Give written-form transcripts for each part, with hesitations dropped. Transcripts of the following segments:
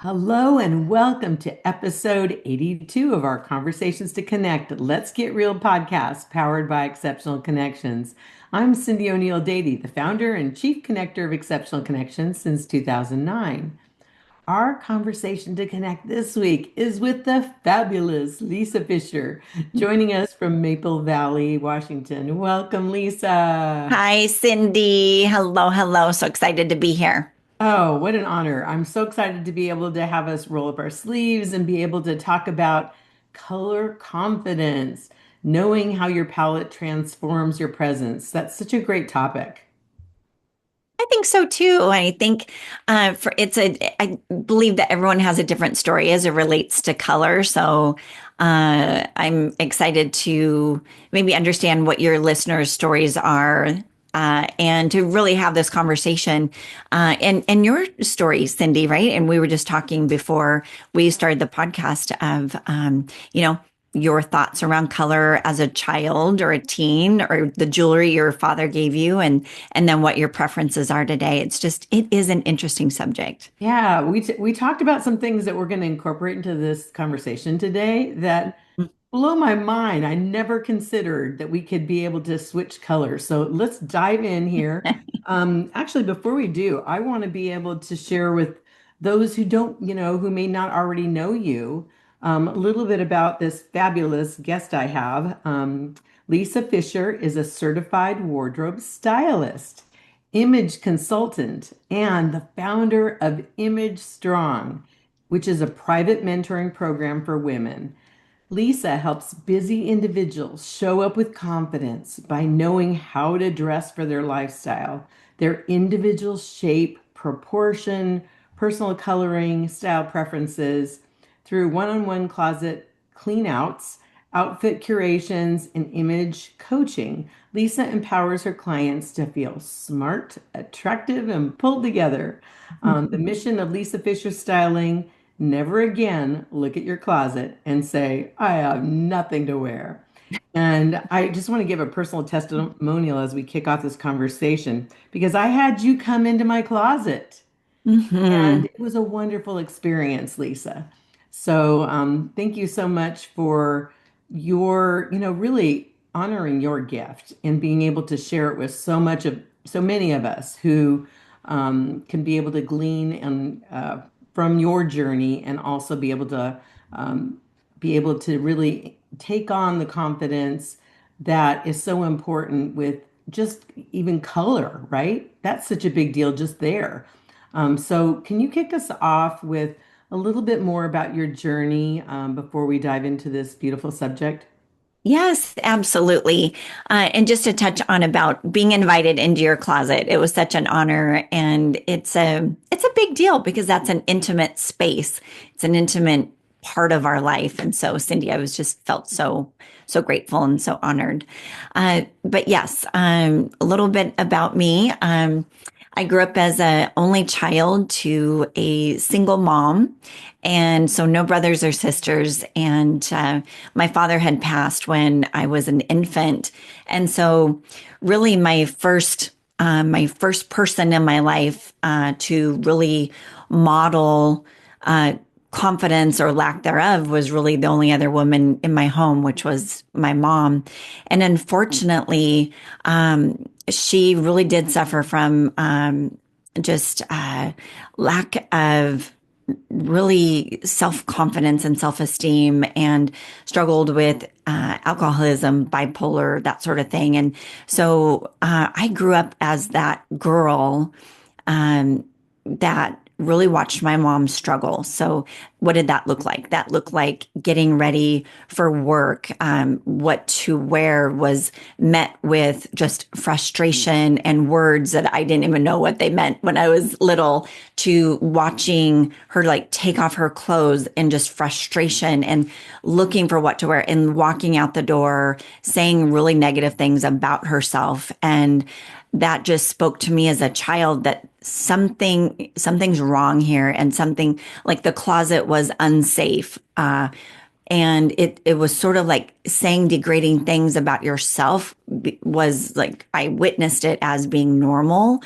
Hello and welcome to episode 82 of our Conversations to Connect. Let's Get Real podcast powered by Exceptional Connections. I'm Cyndi ONeill-Dady, the founder and chief connector of Exceptional Connections since 2009. Our conversation to connect this week is with the fabulous Lisa Fischer, joining us from Maple Valley, Washington. Welcome, Lisa. Hi, Cindy. Hello, hello. So excited to be here. Oh, what an honor. I'm so excited to be able to have us roll up our sleeves and be able to talk about color confidence, knowing how your palette transforms your presence. That's such a great topic. I think so too. I think I believe that everyone has a different story as it relates to color. So I'm excited to maybe understand what your listeners' stories are. And to really have this conversation, and your story, Cindy, right? And we were just talking before we started the podcast of, your thoughts around color as a child or a teen, or the jewelry your father gave you, and then what your preferences are today. It is an interesting subject. Yeah, we talked about some things that we're going to incorporate into this conversation today that blow my mind. I never considered that we could be able to switch colors. So let's dive in here. Actually, before we do, I want to be able to share with those who don't, who may not already know you, a little bit about this fabulous guest I have. Lisa Fischer is a certified wardrobe stylist, image consultant, and the founder of Image Strong, which is a private mentoring program for women. Lisa helps busy individuals show up with confidence by knowing how to dress for their lifestyle, their individual shape, proportion, personal coloring, style preferences through one-on-one closet cleanouts, outfit curations, and image coaching. Lisa empowers her clients to feel smart, attractive, and pulled together. The mission of Lisa Fisher Styling: never again look at your closet and say, I have nothing to wear. And I just want to give a personal testimonial as we kick off this conversation because I had you come into my closet and Hmm. it was a wonderful experience, Lisa. So thank you so much for your, really honoring your gift and being able to share it with so many of us who can be able to glean and from your journey and also be able to really take on the confidence that is so important with just even color, right? That's such a big deal just there. So, can you kick us off with a little bit more about your journey before we dive into this beautiful subject? Yes, absolutely. And just to touch on about being invited into your closet, it was such an honor, and it's a big deal because that's an intimate space. It's an intimate part of our life, and so Cindy, I was just felt so grateful and so honored. But yes, a little bit about me. I grew up as a only child to a single mom, and so no brothers or sisters. And my father had passed when I was an infant, and so really my first person in my life to really model confidence or lack thereof was really the only other woman in my home, which was my mom. And unfortunately, she really did suffer from just lack of really self-confidence and self-esteem, and struggled with alcoholism, bipolar, that sort of thing. And so I grew up as that girl that really watched my mom struggle. So, what did that look like? That looked like getting ready for work. What to wear was met with just frustration and words that I didn't even know what they meant when I was little, to watching her like take off her clothes and just frustration and looking for what to wear and walking out the door saying really negative things about herself. And that just spoke to me as a child that something's wrong here, and something like the closet was unsafe. And it was sort of like saying degrading things about yourself was like I witnessed it as being normal,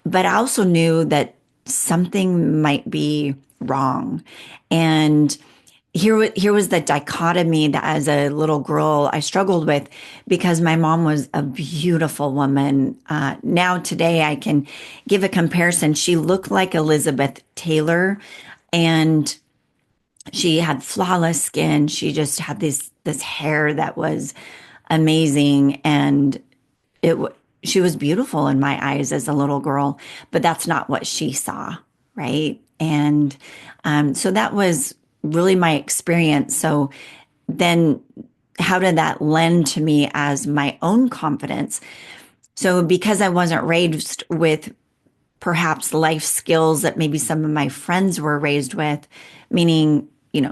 but I also knew that something might be wrong. And here was the dichotomy that as a little girl I struggled with because my mom was a beautiful woman. Now today I can give a comparison. She looked like Elizabeth Taylor, and she had flawless skin. She just had this hair that was amazing, and it she was beautiful in my eyes as a little girl, but that's not what she saw, right? And so that was really my experience. So then, how did that lend to me as my own confidence? So because I wasn't raised with perhaps life skills that maybe some of my friends were raised with, meaning,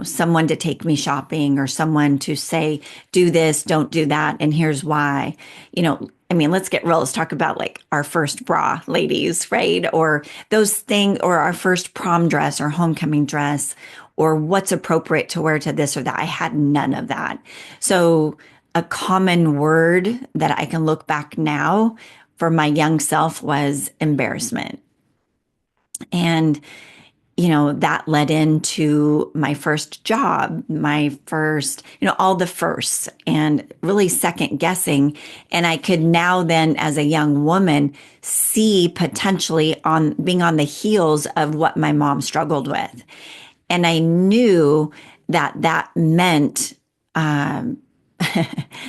someone to take me shopping or someone to say, do this, don't do that, and here's why. I mean, let's get real. Let's talk about like our first bra, ladies, right? Or those things, or our first prom dress or homecoming dress, or what's appropriate to wear to this or that. I had none of that. So, a common word that I can look back now for my young self was embarrassment. And, that led into my first job, my first, all the firsts and really second guessing. And I could now then, as a young woman, see potentially on being on the heels of what my mom struggled with. And I knew that that meant, um,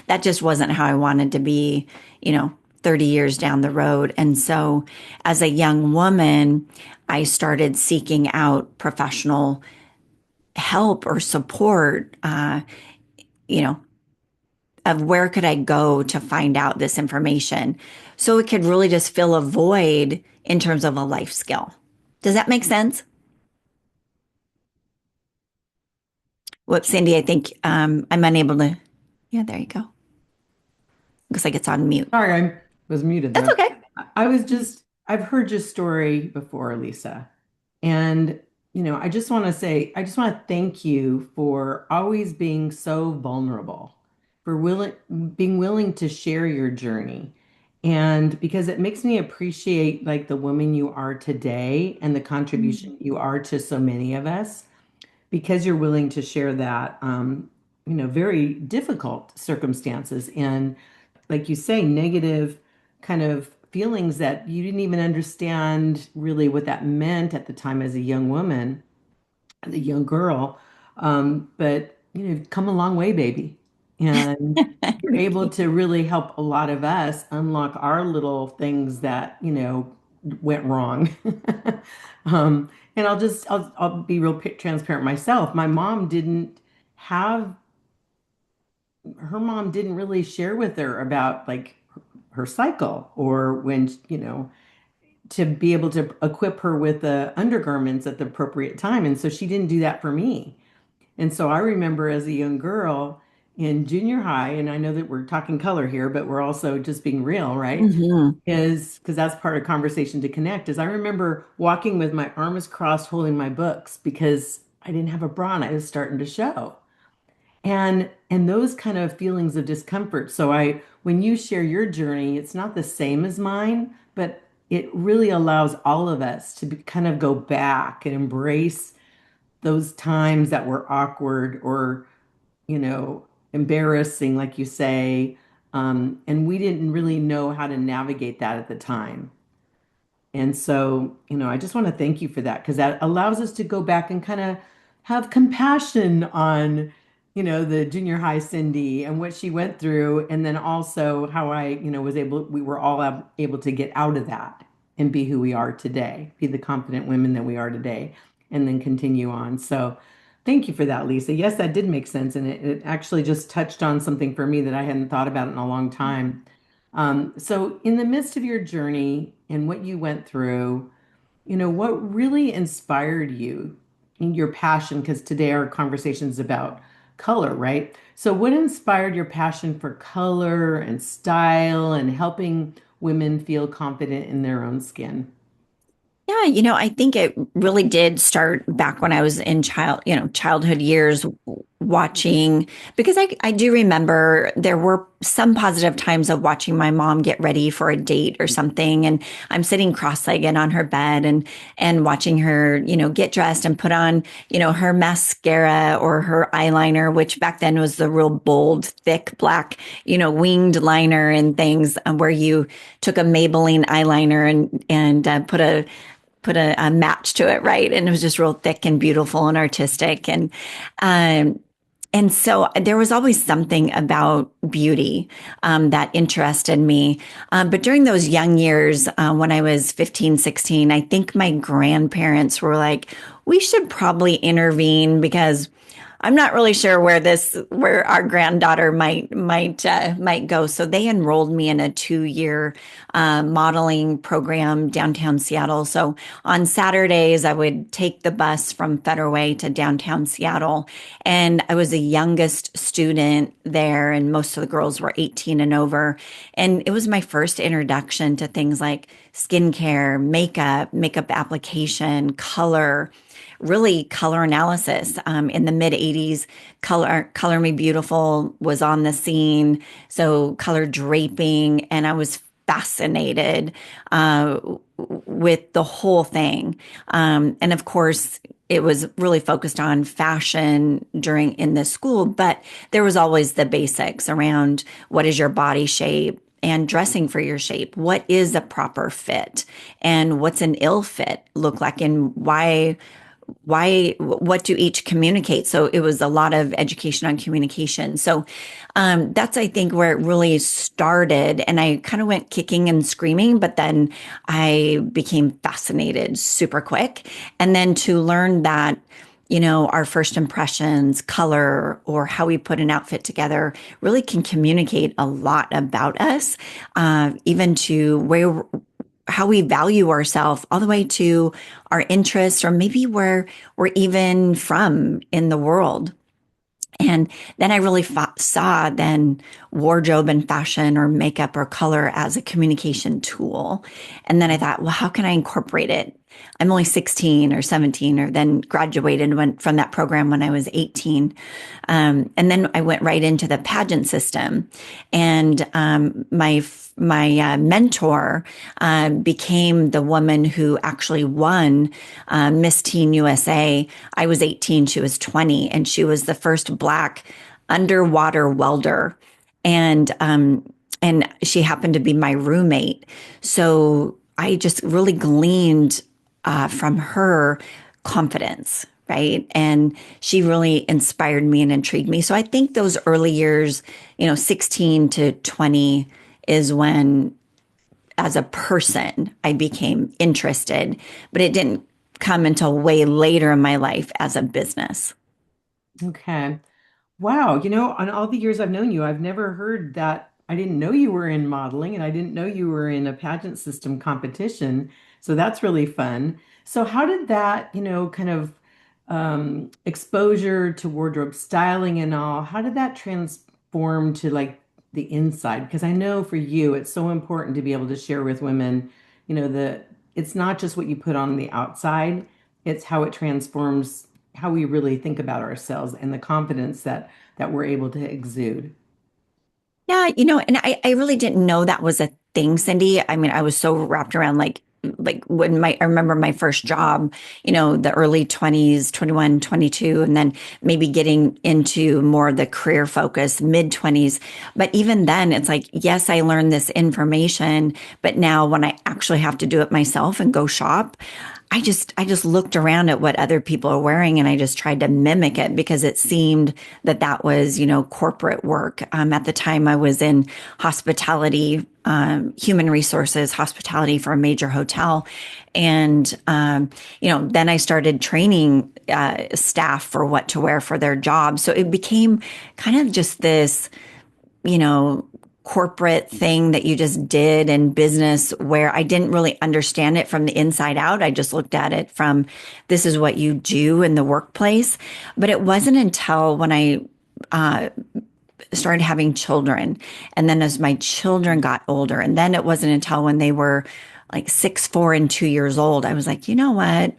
that just wasn't how I wanted to be, 30 years down the road. And so as a young woman, I started seeking out professional help or support, you know, of where could I go to find out this information. So it could really just fill a void in terms of a life skill. Does that make sense? Whoops, Cindy, I think I'm unable to. Yeah, there you go. Looks like it's on mute. Sorry, I was muted That's there. okay. I was just, I've heard your story before, Lisa. And, I just want to say, I just want to thank you for always being so vulnerable, for being willing to share your journey. And because it makes me appreciate like the woman you are today and the contribution you are to so many of us, because you're willing to share that, very difficult circumstances and, like you say, negative kind of feelings that you didn't even understand really what that meant at the time as a young woman, as a young girl. But you've come a long way, baby. And you're able to really help a lot of us unlock our little things that, went wrong. And I'll be real transparent myself. Have, her mom didn't really share with her about like her cycle or when, to be able to equip her with the undergarments at the appropriate time. And so she didn't do that for me. And so I remember as a young girl in junior high, and I know that we're talking color here, but we're also just being real, right? Hmm. Is because that's part of conversation to connect. Is I remember walking with my arms crossed, holding my books because I didn't have a bra and I was starting to show. And those kind of feelings of discomfort. So I when you share your journey, it's not the same as mine, but it really allows all of us to kind of go back and embrace those times that were awkward or, embarrassing, like you say. And we didn't really know how to navigate that at the time. And so, I just want to thank you for that because that allows us to go back and kind of have compassion on, the junior high Cyndi and what she went through. And then also how I, we were all able to get out of that and be who we are today, be the confident women that we are today, and then continue on. So thank you for that, Lisa. Yes, that did make sense. And it actually just touched on something for me that I hadn't thought about in a long time. So, in the midst of your journey and what you went through, what really inspired you in your passion? Because today our conversation is about color, right? So, what inspired your passion for color and style and helping women feel confident in their own skin? Yeah, I think it really did start back when I was in childhood years watching, because I do remember there were some positive times of watching my mom get ready for a date or something. And I'm sitting cross-legged on her bed and watching her, get dressed and put on, her mascara or her eyeliner, which back then was the real bold, thick, black, winged liner and things where you took a Maybelline eyeliner and put a match to it, right? And it was just real thick and beautiful and artistic. Um, and so there was always something about beauty that interested me. But during those young years, when I was 15, 16, I think my grandparents were like, we should probably intervene because I'm not really sure where our granddaughter might go. So they enrolled me in a 2-year modeling program downtown Seattle. So on Saturdays, I would take the bus from Federal Way to downtown Seattle, and I was the youngest student there, and most of the girls were 18 and over. And it was my first introduction to things like skincare, makeup application, color, really color analysis. In the mid 80s, Color Me Beautiful was on the scene. So color draping, and I was fascinated with the whole thing. And of course, it was really focused on fashion in the school, but there was always the basics around what is your body shape and dressing for your shape. What is a proper fit and what's an ill fit look like, and what do each communicate? So it was a lot of education on communication. So that's, I think, where it really started. And I kind of went kicking and screaming, but then I became fascinated super quick. And then to learn that, our first impressions, color, or how we put an outfit together really can communicate a lot about us, even to how we value ourselves, all the way to our interests, or maybe where we're even from in the world. And then I really saw then wardrobe and fashion or makeup or color as a communication tool. And then I thought, well, how can I incorporate it? I'm only 16 or 17, or then graduated and went from that program when I was 18. And then I went right into the pageant system. And my mentor became the woman who actually won Miss Teen USA. I was 18, she was 20, and she was the first Black underwater welder. And she happened to be my roommate. So I just really gleaned from her confidence, right? And she really inspired me and intrigued me. So I think those early years, 16 to 20 is when, as a person, I became interested, but it didn't come until way later in my life as a business. Okay. Wow. On all the years I've known you, I've never heard that. I didn't know you were in modeling, and I didn't know you were in a pageant system competition. So that's really fun. So how did that, kind of exposure to wardrobe styling and all, how did that transform to like the inside? Because I know for you, it's so important to be able to share with women, that it's not just what you put on the outside, it's how it transforms how we really think about ourselves and the confidence that we're able to exude. Yeah, and I really didn't know that was a thing, Cyndi. I mean, I was so wrapped around like when I remember my first job, the early 20s, 21, 22, and then maybe getting into more of the career focus mid 20s. But even then, it's like, yes, I learned this information, but now when I actually have to do it myself and go shop, I just looked around at what other people are wearing, and I just tried to mimic it because it seemed that was, corporate work. At the time I was in hospitality, human resources, hospitality for a major hotel. And, then I started training, staff for what to wear for their jobs. So it became kind of just this, you know, corporate thing that you just did in business where I didn't really understand it from the inside out. I just looked at it from this is what you do in the workplace. But it wasn't until when I started having children, and then as my children got older, and then it wasn't until when they were like 6, 4, and 2 years old, I was like, you know what?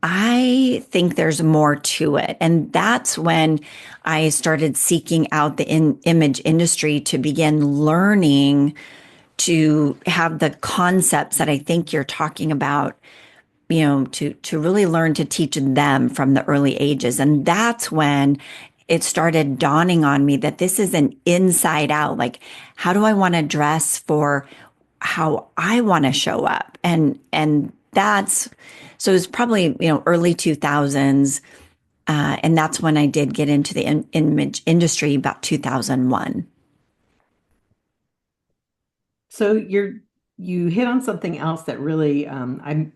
I think there's more to it. And that's when I started seeking out the image industry to begin learning to have the concepts that I think you're talking about, to really learn to teach them from the early ages. And that's when it started dawning on me that this is an inside out, like, how do I want to dress for how I want to show up? And that's so it's probably, early 2000s. And that's when I did get into the image industry about 2001. So you hit on something else that really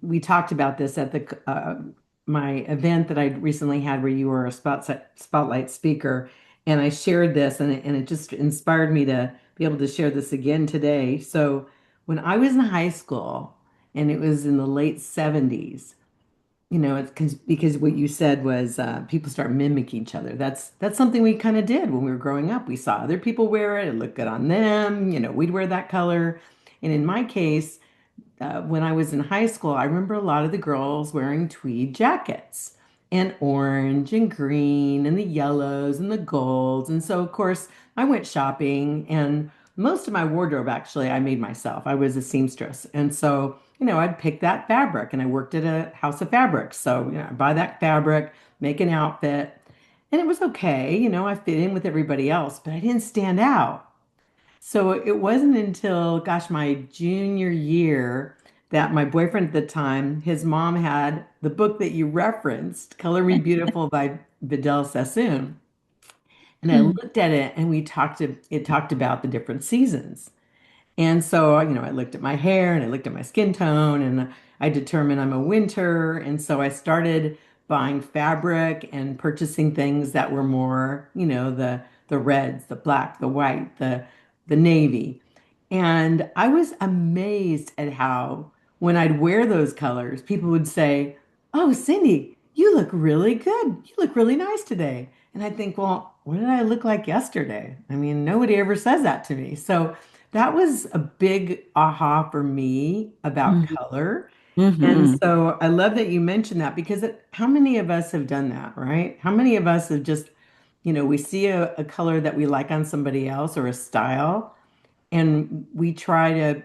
we talked about this at the my event that I recently had where you were a spotlight speaker, and I shared this, and it just inspired me to be able to share this again today. So when I was in high school, and it was in the late 70s, it's because what you said was people start mimicking each other. That's something we kind of did when we were growing up. We saw other people wear it, it looked good on them, we'd wear that color. And in my case, when I was in high school, I remember a lot of the girls wearing tweed jackets and orange and green and the yellows and the golds. And so, of course, I went shopping, and most of my wardrobe actually I made myself. I was a seamstress. And so, I'd pick that fabric, and I worked at a house of fabrics. So, I buy that fabric, make an outfit, and it was okay. I fit in with everybody else, but I didn't stand out. So it wasn't until, gosh, my junior year that my boyfriend at the time, his mom had the book that you referenced, Color Me Beautiful by Vidal Sassoon. And I Mm. looked at it, and it talked about the different seasons. And so, I looked at my hair and I looked at my skin tone, and I determined I'm a winter. And so I started buying fabric and purchasing things that were more, the reds, the black, the white, the navy. And I was amazed at how when I'd wear those colors, people would say, "Oh, Cyndi, you look really good. You look really nice today." And I think, well, what did I look like yesterday? I mean, nobody ever says that to me. So that was a big aha for me about Mhm. color. And Mhm. so I love that you mentioned that because how many of us have done that, right? How many of us have just, we see a color that we like on somebody else or a style, and we try to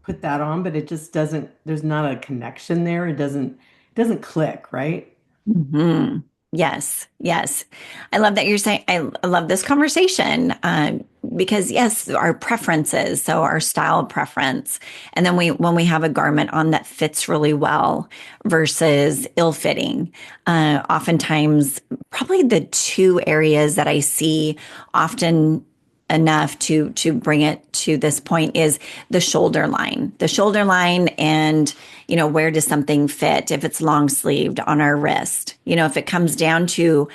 put that on, but it just doesn't, there's not a connection there. It doesn't click, right? Hmm. Yes, yes. I love that you're saying, I love this conversation because, yes, our preferences, so our style preference. And then when we have a garment on that fits really well versus ill-fitting, oftentimes, probably the two areas that I see often enough to bring it to this point is the shoulder line, and where does something fit if it's long sleeved on our wrist, if it comes down to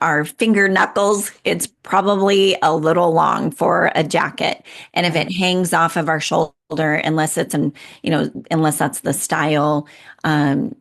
our finger knuckles, it's probably a little long for a jacket. And if it Right. hangs off of our shoulder, unless that's the style, um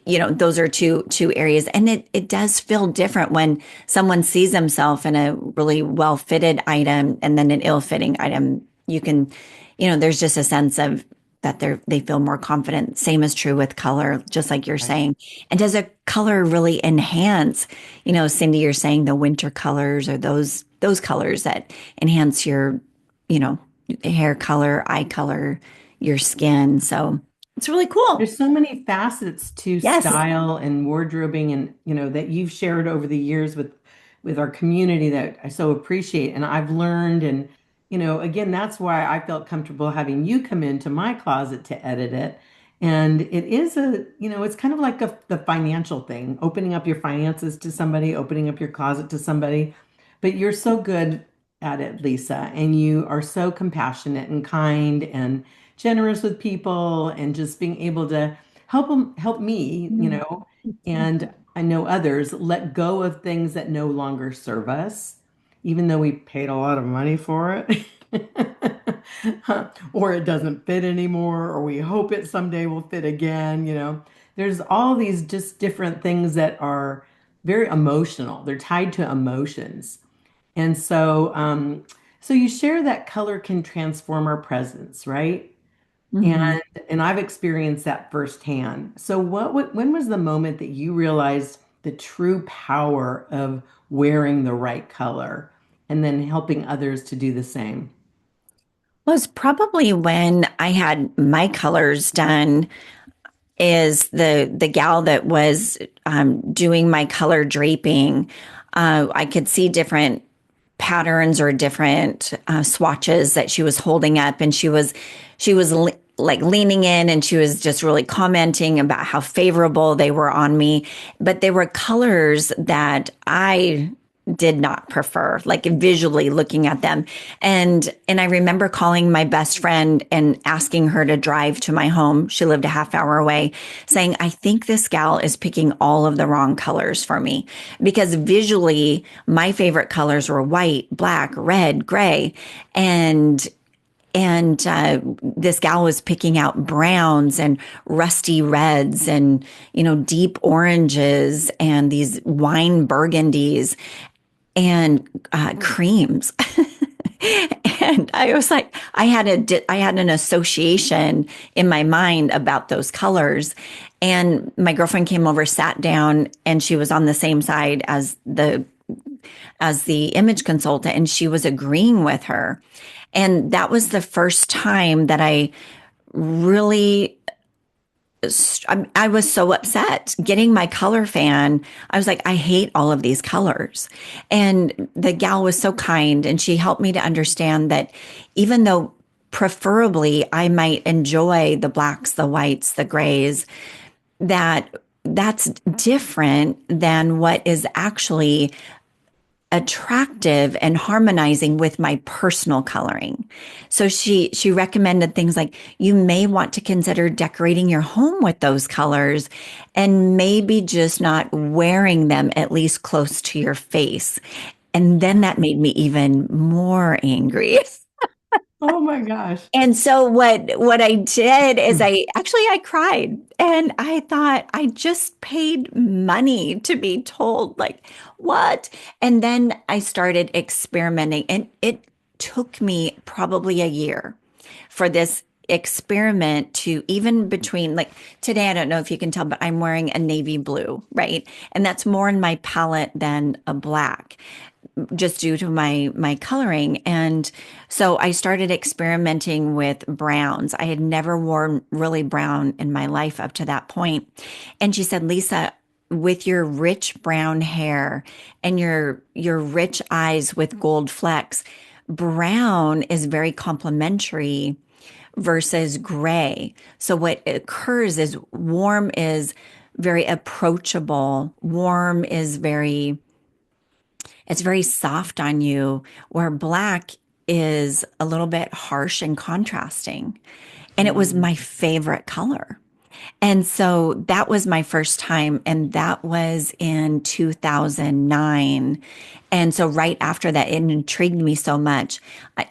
those are two areas. And it does feel different when someone sees themselves in a really well fitted item and then an ill fitting item. You can, there's just a sense of that they feel more confident. Same is true with color, just like you're Right. saying. And does a color really enhance, Cyndi, you're saying the winter colors or those colors that enhance your, you know, hair color, eye color, your skin. So it's really cool. There's so many facets to Yes. style and wardrobing, and that you've shared over the years with our community that I so appreciate, and I've learned. And again, that's why I felt comfortable having you come into my closet to edit it. And it is it's kind of like the financial thing, opening up your finances to somebody, opening up your closet to somebody. But you're so good at it, Lisa, and you are so compassionate and kind and generous with people, and just being able to help me, and I know others let go of things that no longer serve us, even though we paid a lot of money for it. Or it doesn't fit anymore, or we hope it someday will fit again. There's all these just different things that are very emotional. They're tied to emotions. And so you share that color can transform our presence, right? Mhm. And I've experienced that firsthand. So when was the moment that you realized the true power of wearing the right color and then helping others to do the same? Was probably when I had my colors done is the gal that was doing my color draping. I could see different patterns or different swatches that she was holding up, and she was like leaning in, and she was just really commenting about how favorable they were on me. But they were colors that I did not prefer, like visually looking at them. And I remember calling my best friend and asking her to drive to my home. She lived a half hour away, saying, I think this gal is picking all of the wrong colors for me. Because visually, my favorite colors were white, black, red, gray. And this gal was picking out browns and rusty reds and deep oranges and these wine burgundies and creams. And I was like, I had an association in my mind about those colors. And my girlfriend came over, sat down, and she was on the same side as the image consultant, and she was agreeing with her. And that was the first time that I really I was so upset getting my color fan. I was like, I hate all of these colors. And the gal was so kind, and she helped me to understand that even though preferably I might enjoy the blacks, the whites, the grays, that that's different than what is actually attractive and harmonizing with my personal coloring. So she recommended things like you may want to consider decorating your home with those colors and maybe just not wearing them at least close to your face. And then that made me even more angry. Oh my gosh. And so what I did is I cried, and I thought I just paid money to be told like what? And then I started experimenting, and it took me probably a year for this experiment to even between like today, I don't know if you can tell, but I'm wearing a navy blue, right? And that's more in my palette than a black, just due to my coloring. And so I started experimenting with browns. I had never worn really brown in my life up to that point. And she said, Lisa, with your rich brown hair and your rich eyes with gold flecks, brown is very complementary versus gray. So what occurs is warm is very approachable. Warm is it's very soft on you, where black is a little bit harsh and contrasting. And it was Mm. my favorite color. And so that was my first time, and that was in 2009. And so right after that, it intrigued me so much.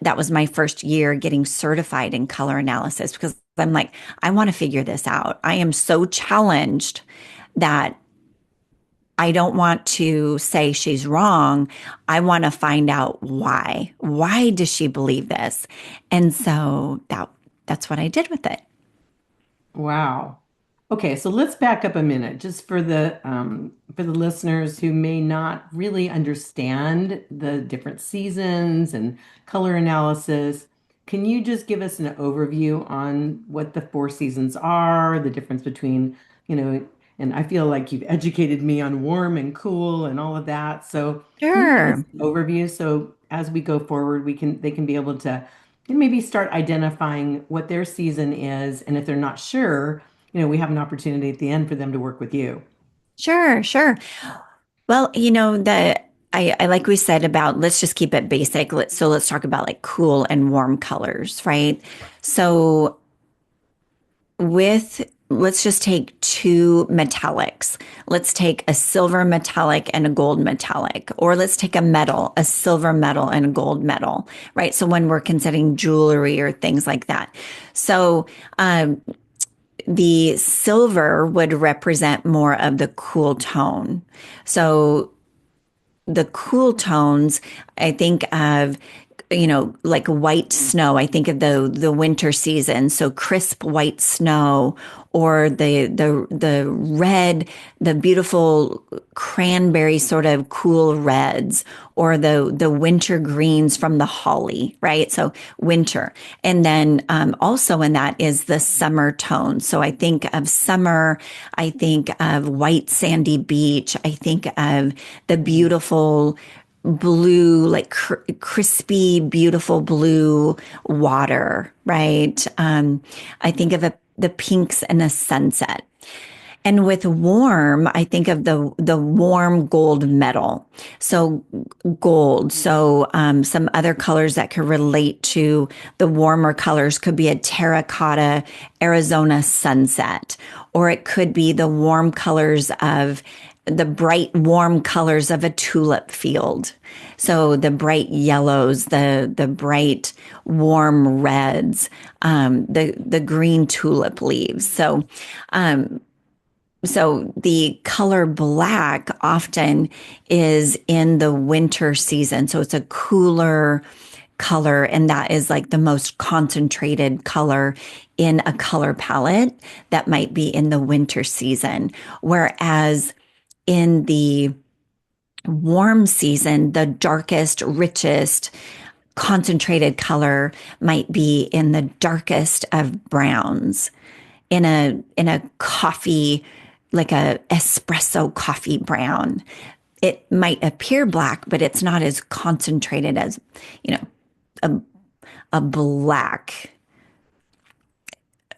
That was my first year getting certified in color analysis because I'm like, I want to figure this out. I am so challenged that I don't want to say she's wrong. I want to find out why. Why does she believe this? And so that's what I did with it. Wow. Okay, so let's back up a minute just for the listeners who may not really understand the different seasons and color analysis. Can you just give us an overview on what the four seasons are, the difference between, you know, and I feel like you've educated me on warm and cool and all of that. So can you give us Sure. an overview so as we go forward, they can be able to maybe start identifying what their season is, and if they're not sure, we have an opportunity at the end for them to work with you. Sure, sure. Well, I like we said about let's just keep it basic. Let's talk about like cool and warm colors, right? So with let's just take two metallics. Let's take a silver metallic and a gold metallic, or let's take a metal, a silver metal and a gold metal, right? So when we're considering jewelry or things like that. So the silver would represent more of the cool tone. So the cool tones, I think of like white snow. I think of the winter season, so crisp white snow, or the red, the beautiful cranberry sort of cool reds, or the winter greens from the holly, right? So winter, and then also in that is the summer tone. So I think of summer, I think of white sandy beach, I think of the beautiful blue, like crispy, beautiful blue water, right? I think of the pinks and the sunset. And with warm, I think of the warm gold metal. So gold. So some other colors that could relate to the warmer colors could be a terracotta Arizona sunset, or it could be the warm colors of the bright warm colors of a tulip field. So the bright yellows, the bright warm reds, the green tulip leaves. So the color black often is in the winter season. So it's a cooler color, and that is like the most concentrated color in a color palette that might be in the winter season. Whereas in the warm season, the darkest, richest, concentrated color might be in the darkest of browns in a coffee, like a espresso coffee brown. It might appear black, but it's not as concentrated as, you know, a black,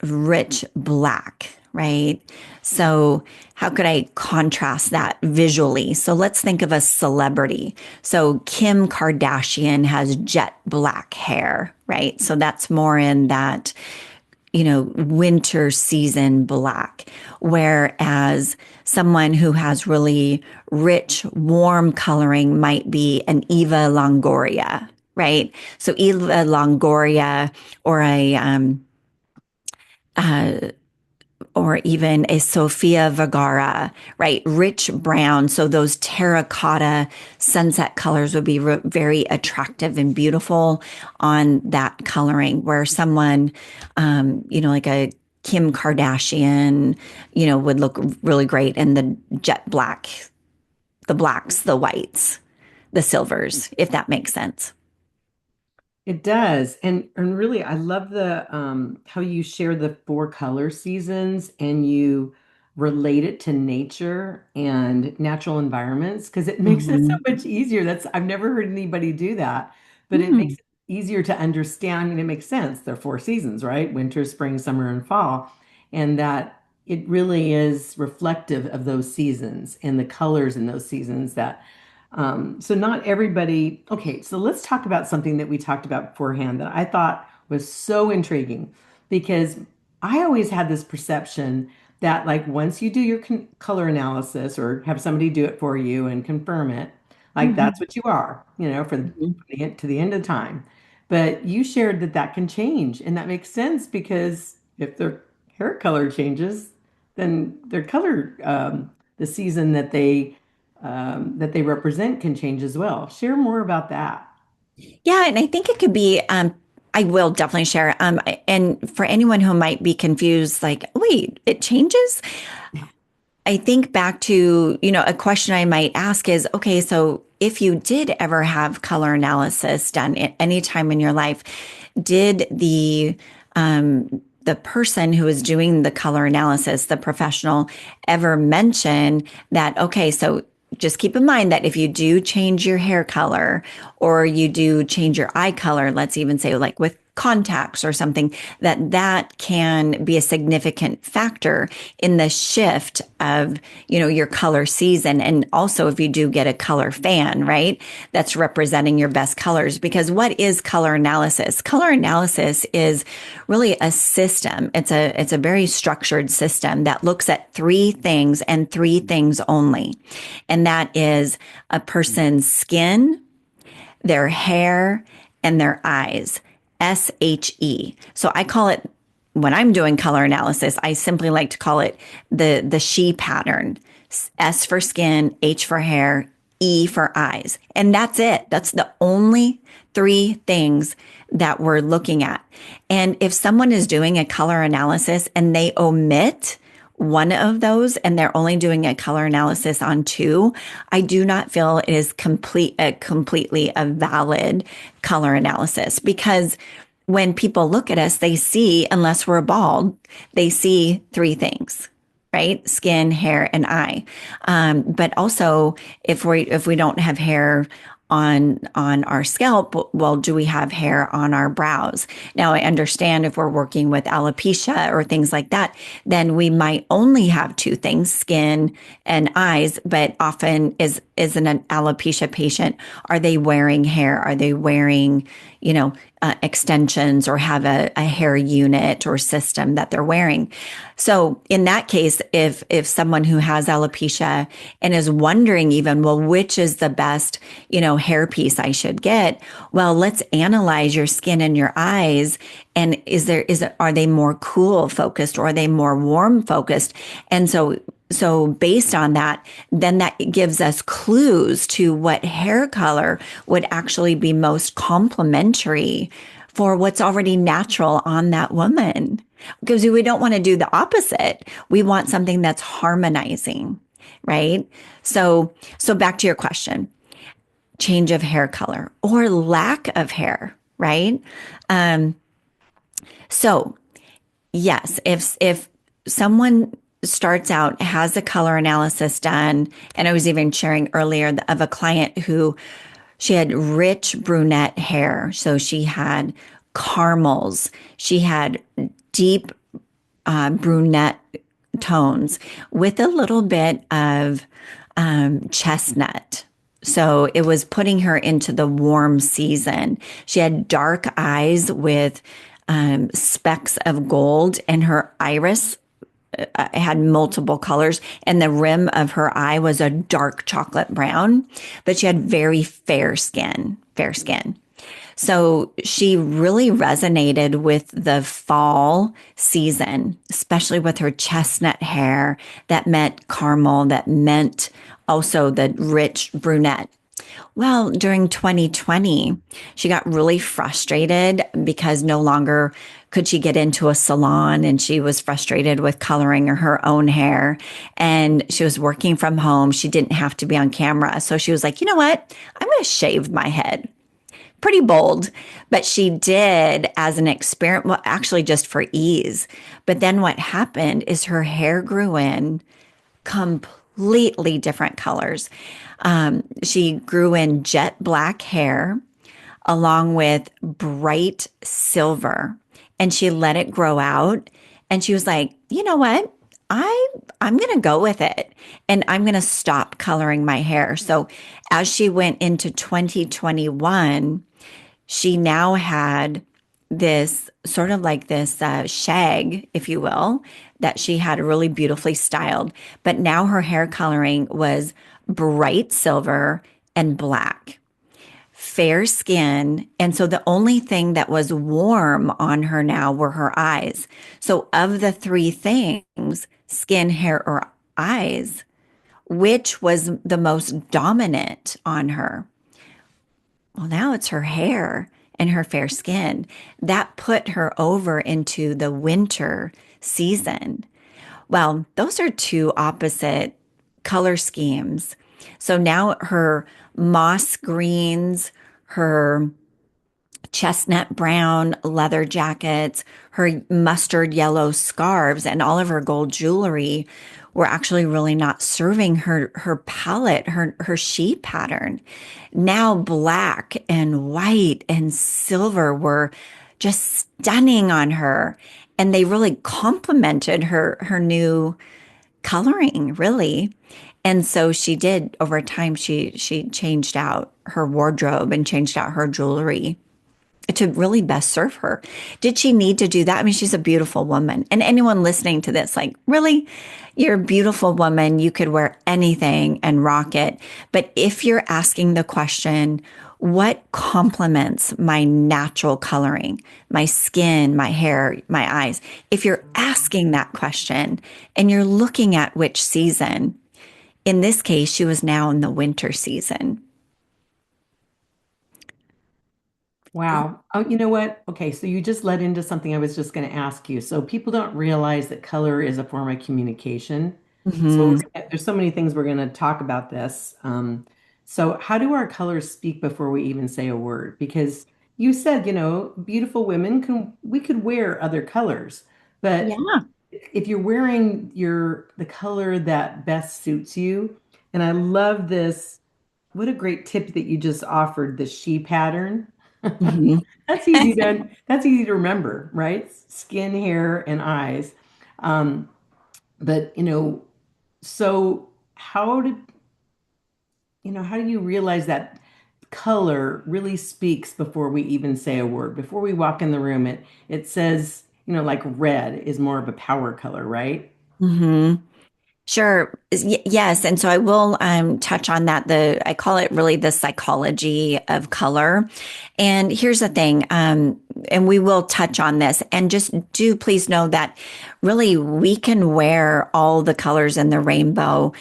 rich black, right? So how could I contrast that visually? So let's think of a celebrity. So Kim Kardashian has jet black hair, right? So that's more in that, winter season black. Whereas someone who has really rich, warm coloring might be an Eva Longoria, right? So Eva Longoria or uh, or even a Sofia Vergara, right? Rich brown. So those terracotta sunset colors would be very attractive and beautiful on that coloring, where someone, like a Kim Kardashian, would look really great in the jet black, the blacks, the whites, the silvers, if that makes sense. It does. And really I love the how you share the four color seasons and you relate it to nature and natural environments because it makes it so Mm-hmm. much easier. That's I've never heard anybody do that, but it makes Mm-hmm. it easier to understand and it makes sense. There are four seasons, right? Winter, spring, summer, and fall. And that it really is reflective of those seasons and the colors in those seasons that so not everybody, okay, so let's talk about something that we talked about beforehand that I thought was so intriguing because I always had this perception that like once you do your color analysis or have somebody do it for you and confirm it, like that's what you are, Mm-hmm. to the end of time. But you shared that that can change and that makes sense because if their hair color changes, then their color, the season that they represent can change as well. Share more about that. Yeah, and I think it could be, I will definitely share. And for anyone who might be confused, like, wait, it changes? I think back to, a question I might ask is, okay, so if you did ever have color analysis done at any time in your life, did the person who is doing the color analysis, the professional, ever mention that, okay, so just keep in mind that if you do change your hair color or you do change your eye color, let's even say like with contacts or something, that can be a significant factor in the shift of, your color season. And also if you do get a color fan, right, that's representing your best colors. Because what is color analysis? Color analysis is really a system. It's a very structured system that looks at three things and three things only. And that is a person's skin, their hair, and their eyes. SHE. So I call it, when I'm doing color analysis, I simply like to call it the she pattern. S for skin, H for hair, E for eyes. And that's it. That's the only three things that we're looking at. And if someone is doing a color analysis and they omit one of those and they're only doing a color analysis on two, I do not feel it is completely a valid color analysis, because when people look at us, they see, unless we're bald, they see three things, right? Skin, hair, and eye. But also, if we don't have hair on our scalp, well, do we have hair on our brows? Now, I understand if we're working with alopecia or things like that, then we might only have two things, skin and eyes. But often, is an alopecia patient, are they wearing hair? Are they wearing, extensions, or have a hair unit or system that they're wearing? So in that case, if someone who has alopecia and is wondering even, well, which is the best, hair piece I should get? Well, let's analyze your skin and your eyes. And are they more cool focused, or are they more warm focused? And so based on that, then that gives us clues to what hair color would actually be most complementary for what's already natural on that woman. Because we don't want to do the opposite. We want something that's harmonizing, right? So back to your question, change of hair color or lack of hair, right? So yes, if someone starts out, has a color analysis done, and I was even sharing earlier of a client who she had rich brunette hair. So she had caramels, she had deep brunette tones with a little bit of chestnut. So it was putting her into the warm season. She had dark eyes with specks of gold, and her iris had multiple colors, and the rim of her eye was a dark chocolate brown, but she had very fair skin. So she really resonated with the fall season, especially with her chestnut hair that meant caramel, that meant also the rich brunette. Well, during 2020, she got really frustrated because no longer could she get into a salon, and she was frustrated with coloring her own hair, and she was working from home. She didn't have to be on camera. So she was like, you know what? I'm going to shave my head. Pretty bold, but she did as an experiment, well, actually just for ease. But then what happened is her hair grew in completely different colors. She grew in jet black hair along with bright silver, and she let it grow out. And she was like, you know what? I'm going to go with it, and I'm going to stop coloring my hair. So as she went into 2021, she now had this sort of like this shag, if you will, that she had really beautifully styled. But now her hair coloring was bright silver and black, fair skin. And so the only thing that was warm on her now were her eyes. So of the three things, skin, hair, or eyes, which was the most dominant on her? Well, now it's her hair and her fair skin. That put her over into the winter season. Well, those are two opposite color schemes. So now her moss greens, her chestnut brown leather jackets, her mustard yellow scarves, and all of her gold jewelry were actually really not serving her palette, her sheet pattern. Now black and white and silver were just stunning on her, and they really complemented her new coloring, really. And so she did, over time, she changed out her wardrobe and changed out her jewelry to really best serve her. Did she need to do that? I mean, she's a beautiful woman. And anyone listening to this, like, really? You're a beautiful woman. You could wear anything and rock it. But if you're asking the question, what complements my natural coloring, my skin, my hair, my eyes? If you're asking that question and you're looking at which season, in this case, she was now in the winter season. Wow. Oh, you know what? Okay, so you just led into something I was just going to ask you. So people don't realize that color is a form of communication. So Hmm. there's so many things we're going to talk about this. So how do our colors speak before we even say a word? Because you said, beautiful women we could wear other colors, but Yeah. if you're wearing the color that best suits you, and I love this, what a great tip that you just offered, the she pattern. Hmm. That's easy to remember, right? Skin, hair, and eyes. Um, but so how do you realize that color really speaks before we even say a word? Before we walk in the room, it says, like red is more of a power color, right? Hmm. Sure. Yes. And so I will touch on that. I call it really the psychology of color. And here's the thing, and we will touch on this. And just do please know that really we can wear all the colors in the rainbow.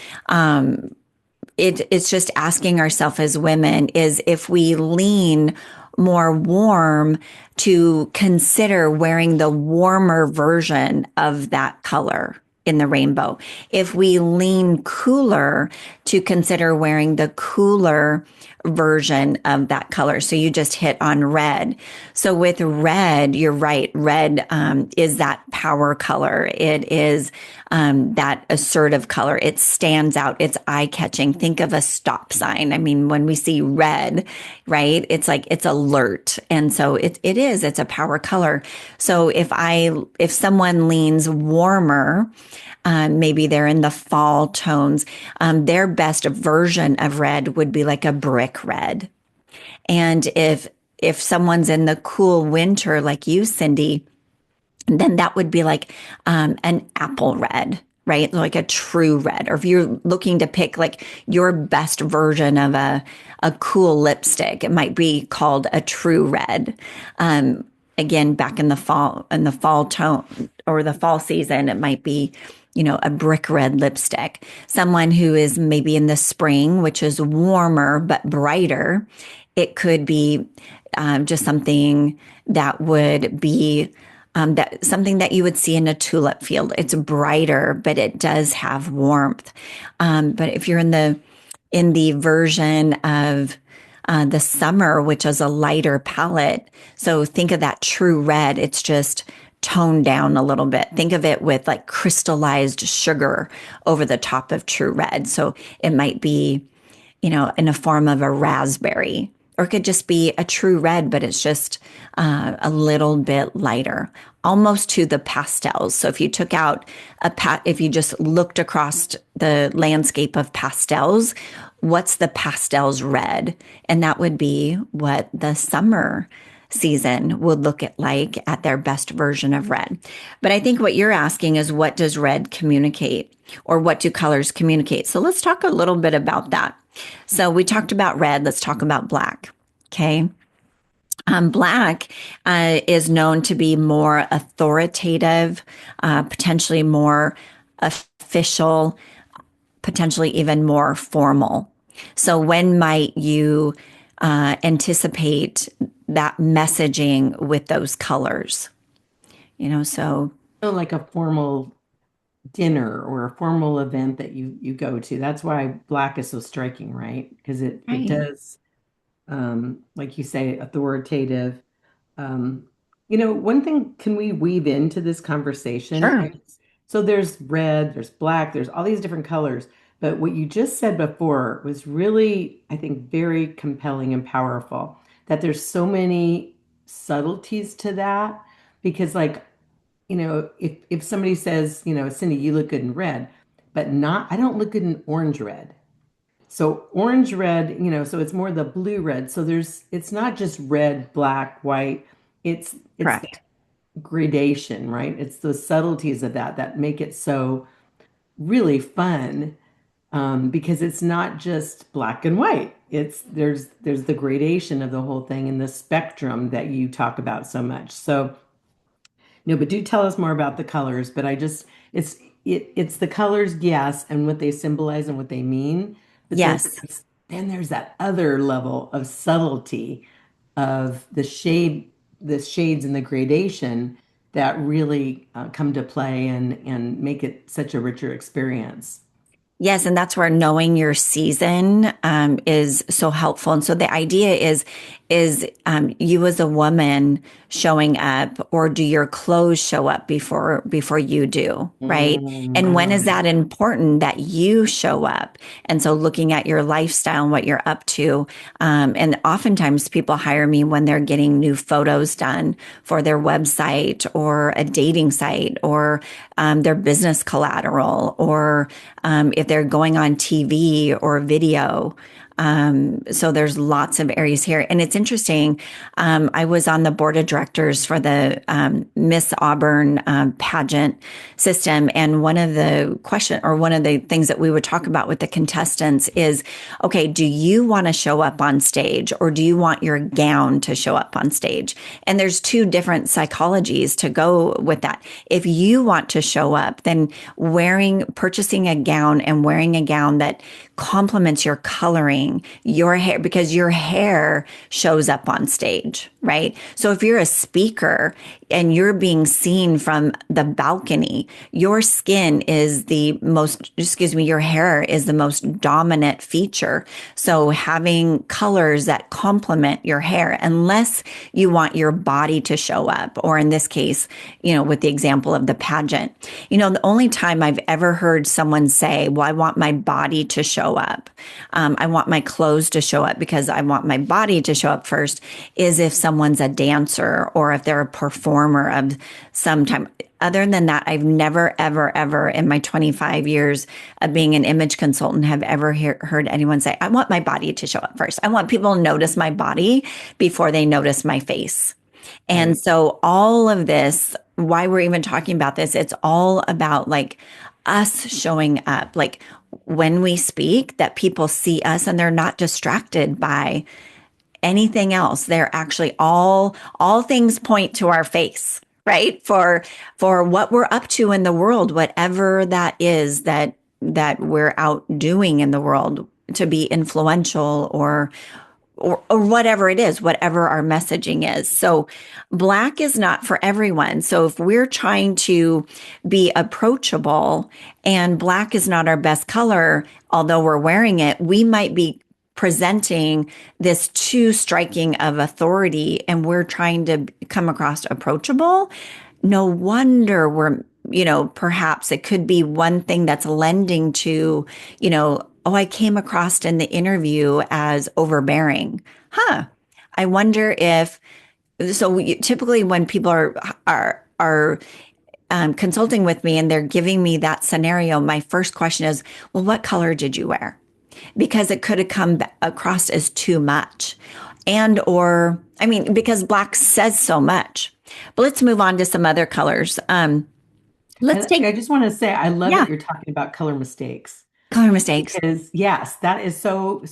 It's just asking ourselves as women is if we lean more warm to consider wearing the warmer version of that color in the rainbow. If we lean cooler to consider wearing the cooler version of that color. So you just hit on red. So with red, you're right. Red is that power color. It is that assertive color. It stands out. It's eye catching. Think of a stop sign. I mean, when we see red, right, it's like it's alert. And so it's a power color. So if someone leans warmer, maybe they're in the fall tones, their best version of red would be like a brick red. And if someone's in the cool winter, like you, Cyndi, then that would be like an apple red, right? Like a true red. Or if you're looking to pick like your best version of a cool lipstick, it might be called a true red. Um, Again, back in the fall tone or the fall season, it might be, a brick red lipstick. Someone who is maybe in the spring, which is warmer but brighter, it could be just something that would be that something that you would see in a tulip field. It's brighter, but it does have warmth. But if you're in the version of the summer, which is a lighter palette, so think of that true red. It's just toned down a little bit. Think of it with like crystallized sugar over the top of true red. So it might be in a form of a raspberry, or it could just be a true red, but it's just a little bit lighter, almost to the pastels. So if you took out if you just looked across the landscape of pastels, what's the pastels red? And that would be what the summer season would look like at their best version of red. But I think what you're asking is what does red communicate or what do colors communicate? So let's talk a little bit about that. So we talked about red. Let's talk about black. Okay. Black is known to be more authoritative, potentially more official, potentially even more formal. So when might you anticipate that messaging with those colors? So So like a formal dinner or a formal event that you go to. That's why black is so striking, right? Because it right. does, like you say, authoritative. Um, one thing can we weave into this conversation? Sure. So there's red, there's black, there's all these different colors. But what you just said before was really, I think, very compelling and powerful, that there's so many subtleties to that. Because like, if somebody says, Cyndi, you look good in red, but I don't look good in orange red. So orange red, so it's more the blue red. So it's not just red, black, white. It's the Correct. gradation, right? It's the subtleties of that make it so really fun, because it's not just black and white. There's the gradation of the whole thing and the spectrum that you talk about so much. So no, but do tell us more about the colors. But it's the colors, yes, and what they symbolize and what they mean. But Yes. then there's that other level of subtlety. of the shades and the gradation that really come to play and make it such a richer experience. Yes, and that's where knowing your season is so helpful. And so the idea is you as a woman showing up, or do your clothes show up before you do, right? I And when love is that that. important that you show up? And so looking at your lifestyle and what you're up to, and oftentimes people hire me when they're getting new photos done for their website or a dating site or their business collateral, or if they're going on TV or video. So there's lots of areas here. And it's interesting. I was on the board of directors for the Miss Auburn pageant system. And one of the things that we would talk about with the contestants is, okay, do you want to show up on stage, or do you want your gown to show up on stage? And there's two different psychologies to go with that. If you want to show up, then purchasing a gown and wearing a gown that complements your coloring, your hair, because your hair shows up on stage, right? So if you're a speaker and you're being seen from the balcony, your skin is the most, excuse me, your hair is the most dominant feature. So having colors that complement your hair, unless you want your body to show up, or in this case, with the example of the pageant, the only time I've ever heard someone say, well, I want my body to show up. I want my clothes to show up because I want my body to show up first, is if someone's a dancer or if they're a performer of some type. Other than that, I've never, ever, ever in my 25 years of being an image consultant have ever heard anyone say, I want my body to show up first. I want people to notice my body before they notice my face. And Right. so all of this, why we're even talking about this, it's all about like us showing up, like when we speak, that people see us and they're not distracted by anything else. They're actually all things point to our face, right? For what we're up to in the world, whatever that is that we're out doing in the world, to be influential or whatever it is, whatever our messaging is. So black is not for everyone. So if we're trying to be approachable and black is not our best color, although we're wearing it, we might be presenting this too striking of authority and we're trying to come across approachable. No wonder perhaps it could be one thing that's lending to, oh, I came across in the interview as overbearing. I wonder if, typically when people are consulting with me and they're giving me that scenario, my first question is, well, what color did you wear? Because it could have come across as too much. Because black says so much. But let's move on to some other colors. Let's I take, just want to say, I love yeah, that you're talking about color mistakes. color mistakes. Because yes, that is so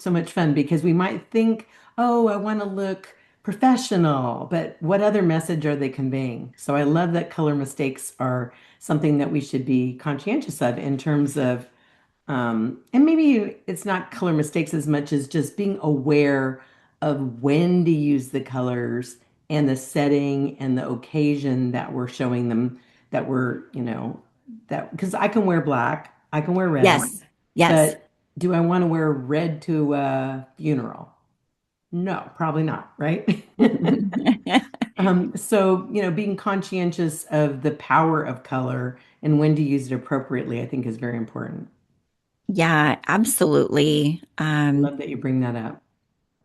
much fun because we might think, oh, I want to look professional, but what other message are they conveying? So I love that color mistakes are something that we should be conscientious of in terms of, and maybe it's not color mistakes as much as just being aware of when to use the colors and the setting and the occasion that we're showing them that that because I can wear black, I can wear red. Yes, yes. But do I want to wear red to a funeral? No, probably not, right? So, being conscientious of the power of color and when to use it appropriately, I think is very important. Yeah, absolutely. Love that you bring that up.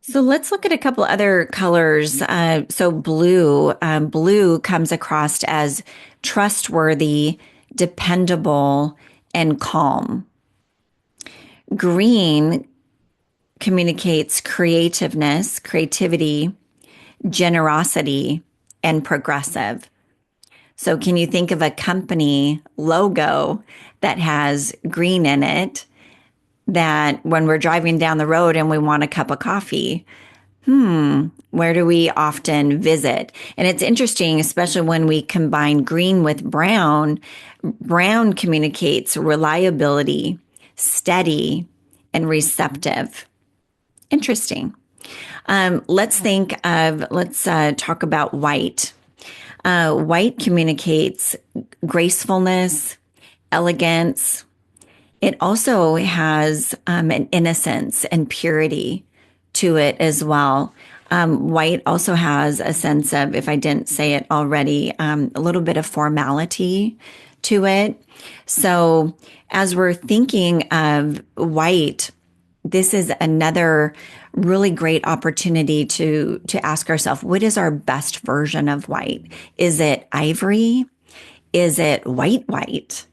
So let's look at a couple other colors. So blue comes across as trustworthy, dependable, and calm. Green communicates creativity, generosity, and progressive. So can you think of a company logo that has green in it, that when we're driving down the road and we want a cup of coffee, where do we often visit? And it's interesting, especially when we combine green with brown. Brown communicates reliability, steady, and receptive. Interesting. Let's talk about white. White communicates gracefulness, elegance. It also has an innocence and purity to it as well. White also has a sense of, if I didn't say it already, a little bit of formality to it. So, as we're thinking of white, this is another really great opportunity to ask ourselves, what is our best version of white? Is it ivory? Is it white white?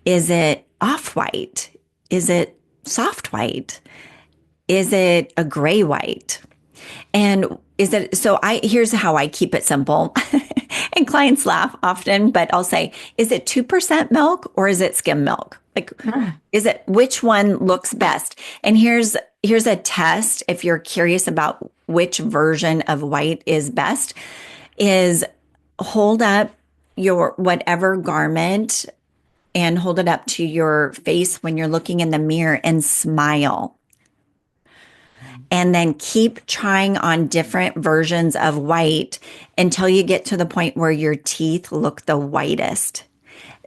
Is it off white? Is it soft white? Is it a gray white? And is it so I here's how I keep it simple. And clients laugh often, but I'll say, is it 2% milk or is it skim milk? Like, Ah, is it which one looks best? And here's a test if you're curious about which version of white is best is hold up your whatever garment and hold it up to your face when you're looking in the mirror and smile. And then keep trying on different versions of white until you get to the point where your teeth look the whitest.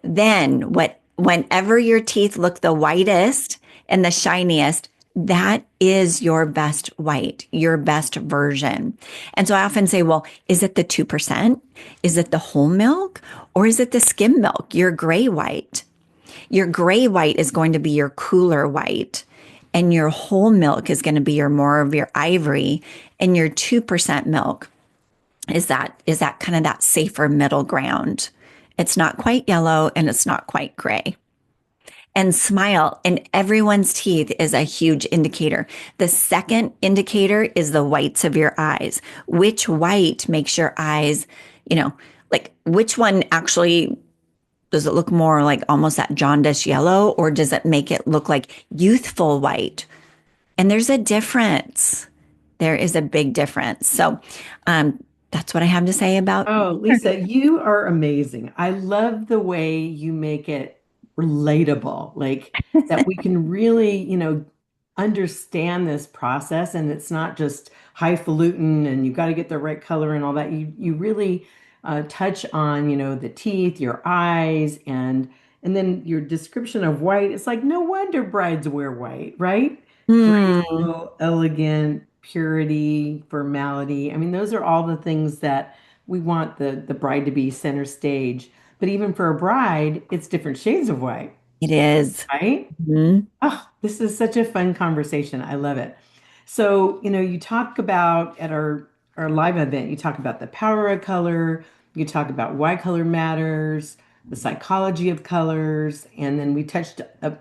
Then whenever your teeth look the whitest and the shiniest, that is your best white, your best version. And so I often say, well, is it the 2%? Is it the whole milk? Or is it the skim milk, your gray white? Your gray white is going to be your cooler white, and your whole milk is going to be your more of your ivory, and your 2% milk is that kind of that safer middle ground. It's not quite yellow and it's not quite gray. And smile in everyone's teeth is a huge indicator. The second indicator is the whites of your eyes. Which white makes your eyes, like which one actually does it look more like almost that jaundice yellow, or does it make it look like youthful white? And there's a difference. There is a big difference. So that's what I have to say about. oh, Lisa, you are amazing. I love the way you make it relatable, like that we can really, understand this process and it's not just highfalutin and you got to get the right color and all that. You really touch on, the teeth, your eyes, and then your description of white. It's like no wonder brides wear white, right? Hmm, Graceful, elegant, purity, formality. I mean, those are all the things that we want the bride to be center stage. But even for a bride, it's different shades of white, it is. right? Mhm. Oh, this is such a fun conversation. I love it. So, you talk about at our live event, you talk about the power of color, you talk about why color matters, the psychology of colors, and then we've touched, a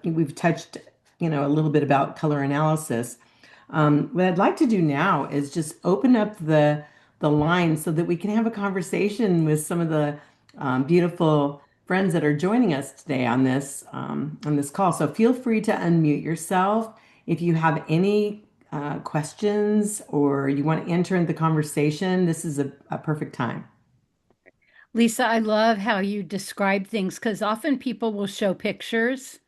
little bit about color analysis. What I'd like to do now is just open up the line so that we can have a conversation with some of the beautiful friends that are joining us today on this call. So feel free to unmute yourself if you have any questions or you want to enter in the conversation. This is a perfect time. Lisa, I love how you describe things because often people will show pictures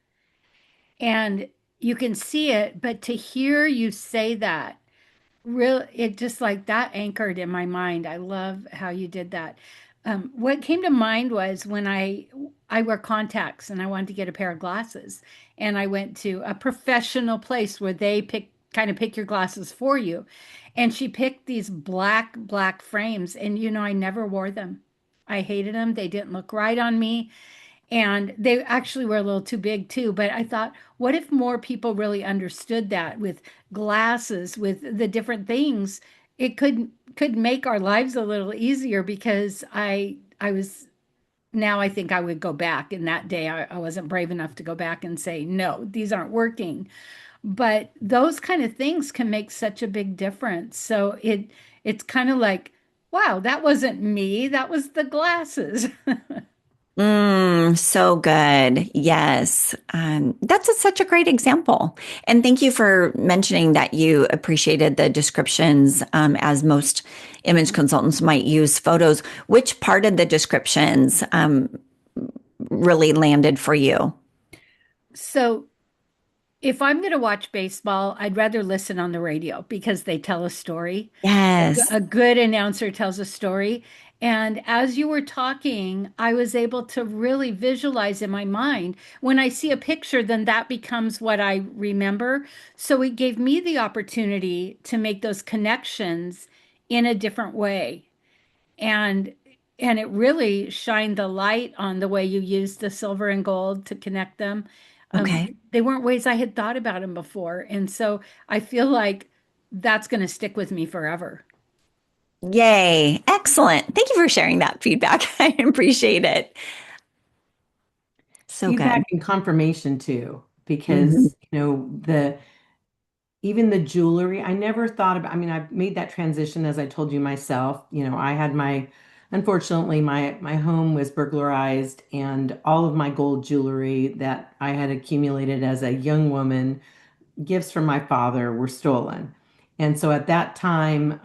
and you can see it, but to hear you say that, real, it just like that anchored in my mind. I love how you did that. What came to mind was when I wear contacts and I wanted to get a pair of glasses, and I went to a professional place where they pick your glasses for you, and she picked these black frames, and I never wore them. I hated them. They didn't look right on me. And they actually were a little too big too. But I thought, what if more people really understood that with glasses, with the different things, it could make our lives a little easier because I was now I think I would go back. In that day, I wasn't brave enough to go back and say, no, these aren't working. But those kind of things can make such a big difference. So it's kind of like, wow, that wasn't me. That was the glasses. So good. Yes. Such a great example. And thank you for mentioning that you appreciated the descriptions, as most image consultants might use photos. Which part of the descriptions, really landed for you? So If I'm going to watch baseball, I'd rather listen on the radio because they tell a story. Yes. A good announcer tells a story. And as you were talking, I was able to really visualize in my mind. When I see a picture, then that becomes what I remember. So it gave me the opportunity to make those connections in a different way. And and it really shined the light on the way you used the silver and gold to connect them. Okay. They weren't ways I had thought about them before. And so I feel like that's going to stick with me forever. Yay. Excellent. Thank you for sharing that feedback. I appreciate it. So Feedback good. and confirmation too, Mhm. because the even the jewelry, I never thought about, I mean, I made that transition as I told you myself. I had unfortunately, my home was burglarized and all of my gold jewelry that I had accumulated as a young woman, gifts from my father, were stolen. And so at that time,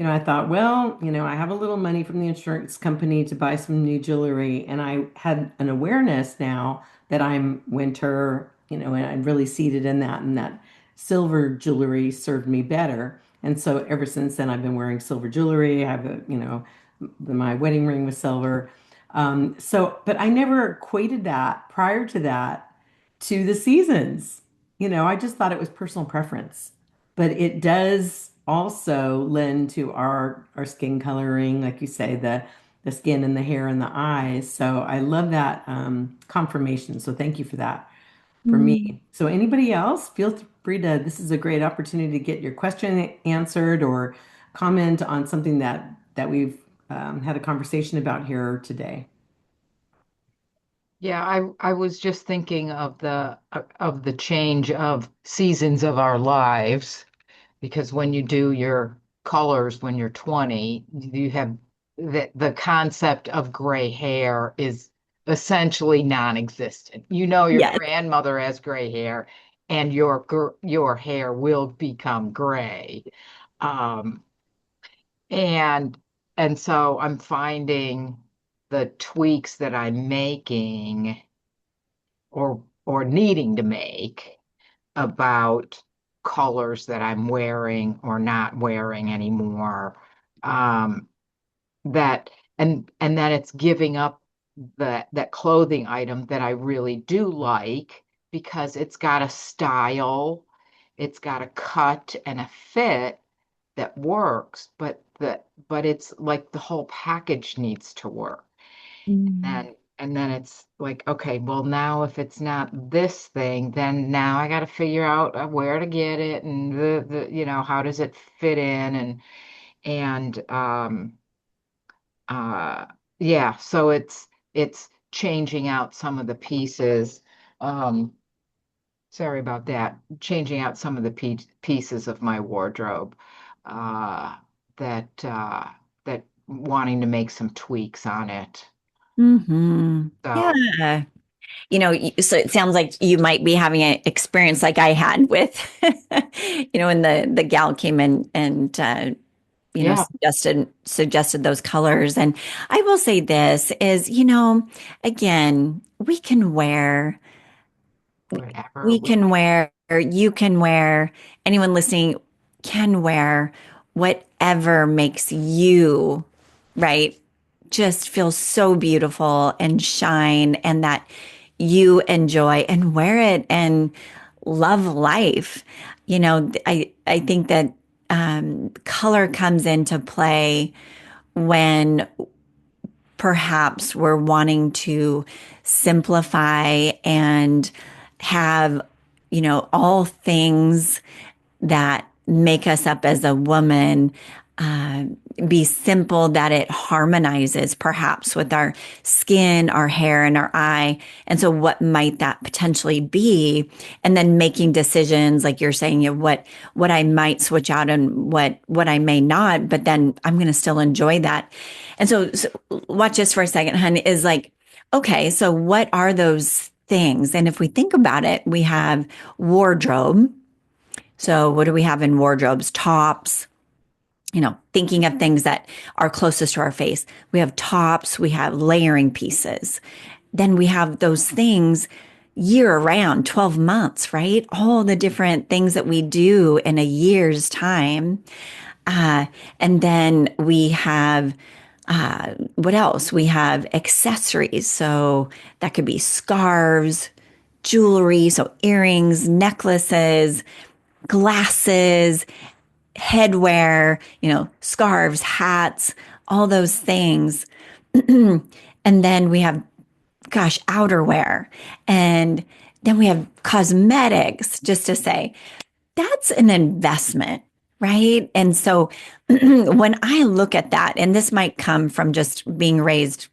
I thought, well, I have a little money from the insurance company to buy some new jewelry. And I had an awareness now that I'm winter, and I'm really seated in that, and that silver jewelry served me better. And so ever since then, I've been wearing silver jewelry. I have my wedding ring was silver. But I never equated that prior to that to the seasons. I just thought it was personal preference, but it does also lend to our skin coloring, like you say, the skin and the hair and the eyes. So I love that confirmation. So thank you for that for Mm. me. So anybody else, feel free to. This is a great opportunity to get your question answered or comment on something that we've had a conversation about here today. Yeah, I was just thinking of the change of seasons of our lives because when you do your colors when you're 20, you have the concept of gray hair is essentially non-existent. Your Yes. grandmother has gray hair and your hair will become gray. Um, and and so I'm finding the tweaks that I'm making or needing to make about colors that I'm wearing or not wearing anymore. Um, that and then it's giving up that clothing item that I really do like because it's got a style, it's got a cut and a fit that works, but it's like the whole package needs to work. Mm. And then it's like, okay, well now if it's not this thing, then now I got to figure out where to get it and the how does it fit in and uh yeah, so it's changing out some of the pieces. Um Sorry about that. Changing out some of the pieces of my wardrobe uh that wanting to make some tweaks on it. Hmm. So Yeah. So it sounds like you might be having an experience like I had with, when the gal came in and yeah, suggested those colors. And I will say this is, again, whatever. we can wear, you can wear, anyone listening can wear whatever makes you, right, just feel so beautiful and shine and that you enjoy and wear it and love life. I think that color comes into play when perhaps we're wanting to simplify and have, all things that make us up as a woman uh, be simple, that it harmonizes perhaps with our skin, our hair, and our eye. And so, what might that potentially be? And then making decisions, like you're saying, what I might switch out and what I may not. But then I'm going to still enjoy that. And so, watch this for a second, hun. Is like, okay, so what are those things? And if we think about it, we have wardrobe. So, what do we have in wardrobes? Tops, thinking of things that are closest to our face. We have tops, we have layering pieces. Then we have those things, year round, 12 months, right? All the different things that we do in a year's time. Uh, and then we have, what else? We have accessories. So that could be scarves, jewelry, so earrings, necklaces, glasses, headwear, scarves, hats, all those things. And then we have, gosh, outerwear. And then we have cosmetics, just to say that's an investment, right? And so when I look at that, and this might come from just being raised,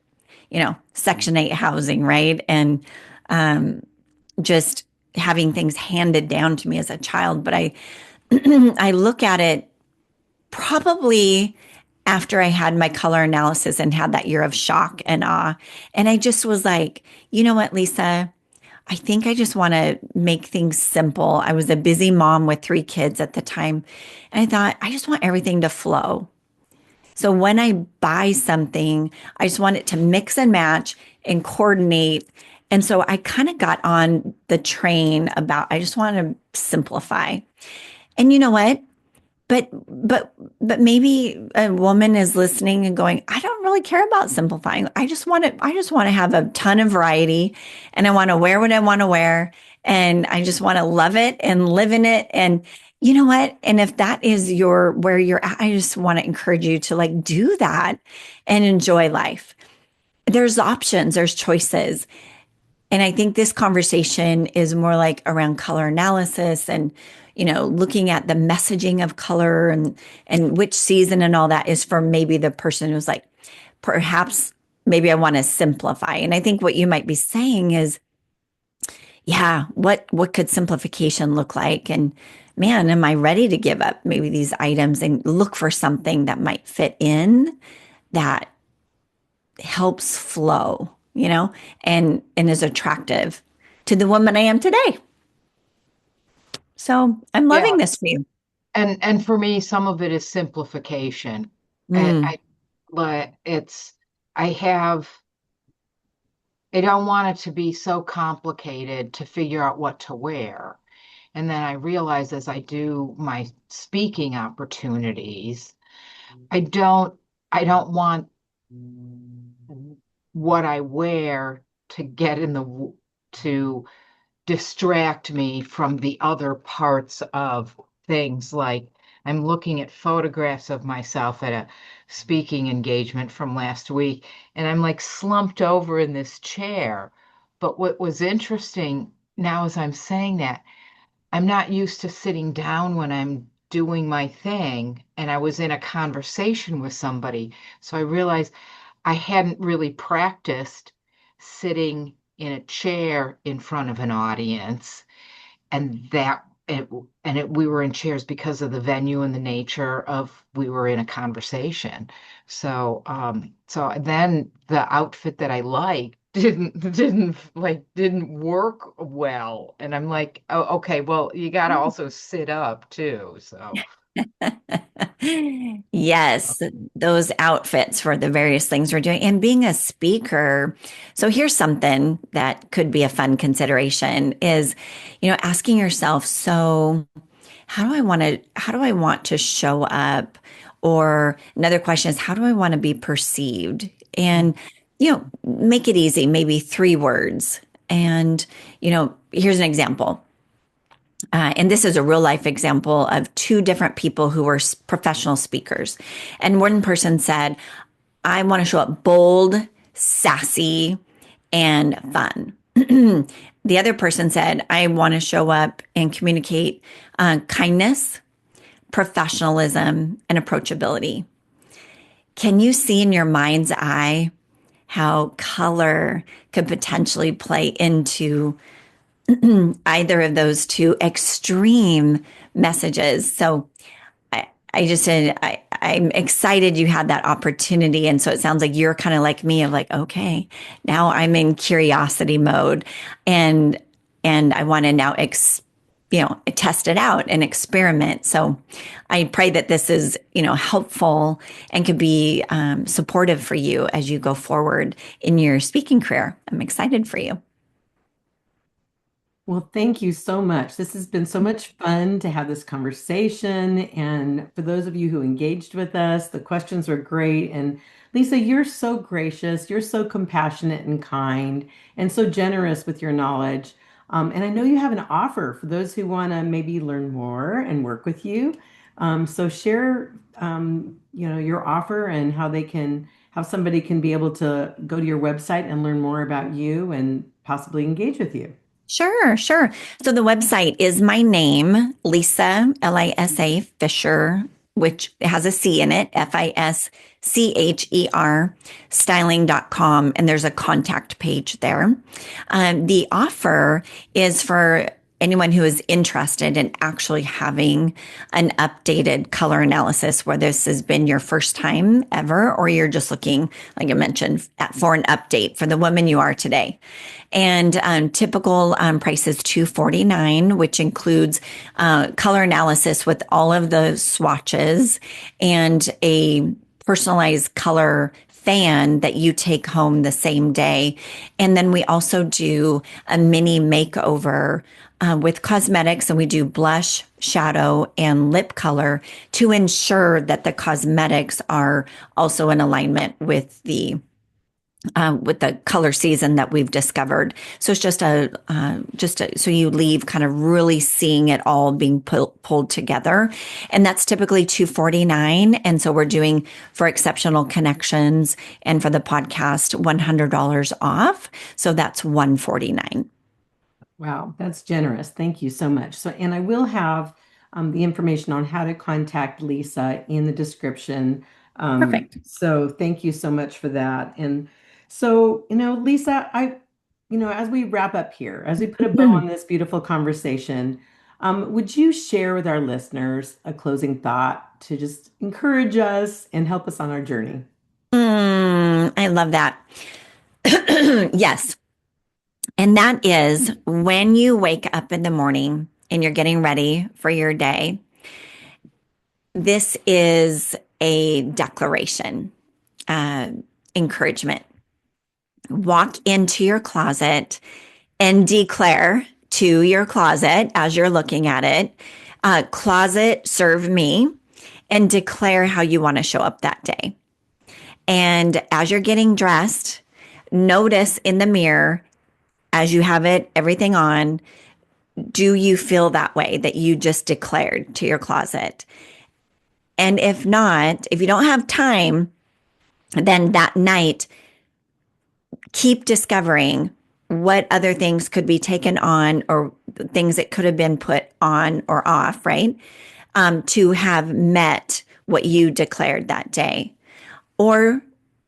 Section 8 housing, right? And um, just having things handed down to me as a child. But I, I look at it probably after I had my color analysis and had that year of shock and awe. And I just was like, you know what, Lisa? I think I just want to make things simple. I was a busy mom with 3 kids at the time. And I thought, I just want everything to flow. So when I buy something, I just want it to mix and match and coordinate. And so I kind of got on the train about, I just want to simplify. And you know what? But maybe a woman is listening and going, I don't really care about simplifying. I just want to have a ton of variety and I want to wear what I want to wear and I just want to love it and live in it. And you know what? And if that is where you're at, I just want to encourage you to like do that and enjoy life. There's options, there's choices. And I think this conversation is more like around color analysis and, looking at the messaging of color and which season and all that is for maybe the person who's like, perhaps maybe I want to simplify. And I think what you might be saying is, yeah, what could simplification look like? And man, am I ready to give up maybe these items and look for something that might fit in that helps flow, and is attractive to the woman I am today. So I'm Yeah. loving this for you. And for me, some of it is simplification. And Mm, I but I have I don't want it to be so complicated to figure out what to wear. And then I realize as I do my speaking opportunities, I don't I don't want what I wear to get in the to distract me from the other parts of things. Like I'm looking at photographs of myself at a speaking engagement from last week, and I'm like slumped over in this chair. But what was interesting now as I'm saying that, I'm not used to sitting down when I'm doing my thing, and I was in a conversation with somebody. So I realized I hadn't really practiced sitting in a chair in front of an audience, and we were in chairs because of the venue and the nature of we were in a conversation. So then the outfit that I liked didn't work well, and I'm like, oh, okay, well, you got to also sit up too. So yes, those outfits for the various things we're doing and being a speaker. So here's something that could be a fun consideration is, asking yourself, so how do I want to show up? Or another question is, how do I want to be perceived? And, make it easy, maybe 3 words. And, here's an example. And this is a real life example of 2 different people who were professional speakers. And one person said, I want to show up bold, sassy, and fun. The other person said, I want to show up and communicate kindness, professionalism, and approachability. Can you see in your mind's eye how color could potentially play into either of those 2 extreme messages? So I just said, I'm excited you had that opportunity. And so it sounds like you're kind of like me of like, okay, now I'm in curiosity mode and, I want to now, test it out and experiment. So I pray that this is, helpful and could be supportive for you as you go forward in your speaking career. I'm excited for you. Well, thank you so much. This has been so much fun to have this conversation. And for those of you who engaged with us, the questions were great. And Lisa, you're so gracious, you're so compassionate and kind, and so generous with your knowledge. And I know you have an offer for those who want to maybe learn more and work with you. So share, your offer and how somebody can be able to go to your website and learn more about you and possibly engage with you. Sure, sure. So the website is my name, Lisa, Lisa Fischer, which has a C in it, Fischer, styling.com. And there's a contact page there. The offer is for anyone who is interested in actually having an updated color analysis, where this has been your first time ever, or you're just looking, like I mentioned, for an update for the woman you are today. And typical price is $249, which includes color analysis with all of the swatches and a personalized color fan that you take home the same day. And then we also do a mini makeover with cosmetics, and we do blush, shadow, and lip color to ensure that the cosmetics are also in alignment with the color season that we've discovered. So it's so you leave kind of really seeing it all being pulled together. And that's typically $249. And so we're doing, for exceptional connections and for the podcast, $100 off. So that's $149. Wow, that's generous. Thank you so much. So, and I will have the information on how to contact Lisa in the description. Perfect. So thank you so much for that. And so, Lisa, as we wrap up here, as we put a bow on this beautiful conversation, would you share with our listeners a closing thought to just encourage us and help us on our journey? I love that. Yes. And that is when you wake up in the morning and you're getting ready for your day, this is a declaration, uh, encouragement. Walk into your closet and declare to your closet as you're looking at it, closet, serve me, and declare how you want to show up that day. And as you're getting dressed, notice in the mirror as you have everything on, do you feel that way that you just declared to your closet? And if not, if you don't have time, then that night, keep discovering what other things could be taken on, or things that could have been put on or off, right? To have met what you declared that day. Or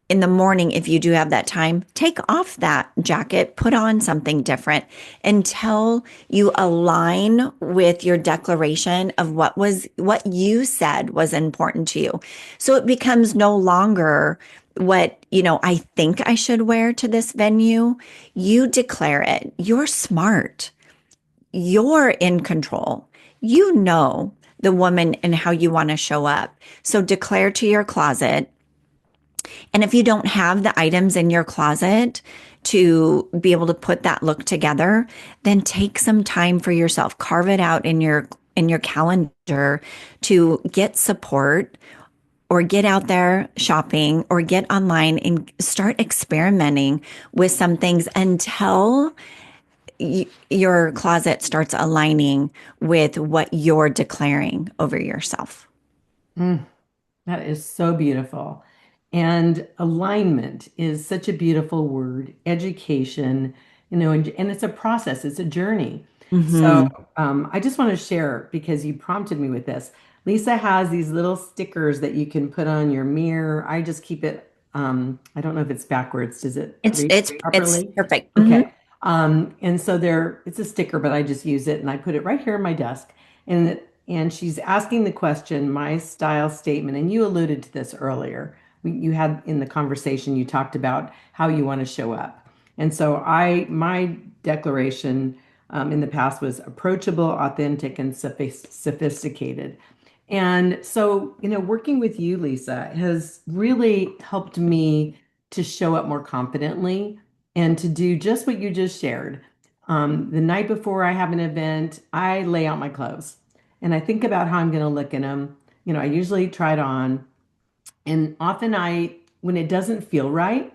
in the morning, if you do have that time, take off that jacket, put on something different until you align with your declaration of what you said was important to you. So it becomes no longer what, I think I should wear to this venue. You declare it. You're smart. You're in control. You know the woman and how you want to show up. So declare to your closet. And if you don't have the items in your closet to be able to put that look together, then take some time for yourself. Carve it out in your calendar to get support, or get out there shopping, or get online and start experimenting with some things until your closet starts aligning with what you're declaring over yourself. Mm. That is so beautiful. And alignment is such a beautiful word. Education, and it's a process, it's a journey. So Mm-hmm. I just want to share because you prompted me with this. Lisa has these little stickers that you can put on your mirror. I just keep it, I don't know if it's backwards. Does it It's read it's it's properly? perfect. Mm-hmm. Okay. And so it's a sticker, but I just use it and I put it right here on my desk. And she's asking the question, my style statement, and you alluded to this earlier. You had in the conversation, you talked about how you want to show up. And so my declaration in the past was approachable, authentic, and sophisticated. And so, working with you, Lisa, has really helped me to show up more confidently and to do just what you just shared. The night before I have an event, I lay out my clothes and I think about how I'm going to look in them. I usually try it on, and often when it doesn't feel right,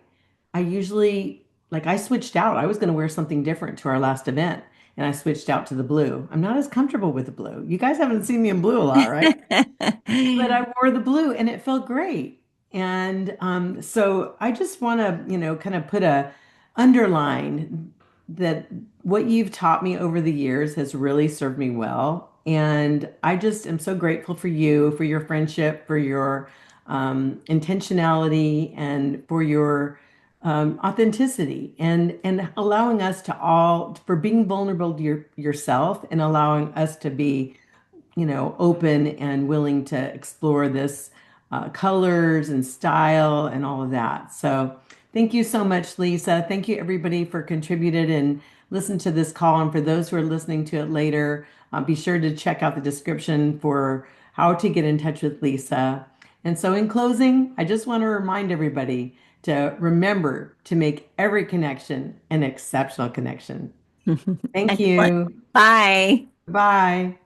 I usually, like, I switched out. I was going to wear something different to our last event, and I switched out to the blue. I'm not as comfortable with the blue. You guys haven't seen me in blue a lot, right? But I wore the blue and it felt great. And so I just want to, kind of put a underline that what you've taught me over the years has really served me well. And I just am so grateful for you, for your friendship, for your intentionality, and for your authenticity, and allowing us to all, for being vulnerable to yourself, and allowing us to be open and willing to explore this colors and style and all of that. So thank you so much, Lisa. Thank you, everybody, for contributed and listen to this call. And for those who are listening to it later, be sure to check out the description for how to get in touch with Lisa. And so in closing, I just want to remind everybody to remember to make every connection an exceptional connection. Thank Excellent. you. Bye. Bye.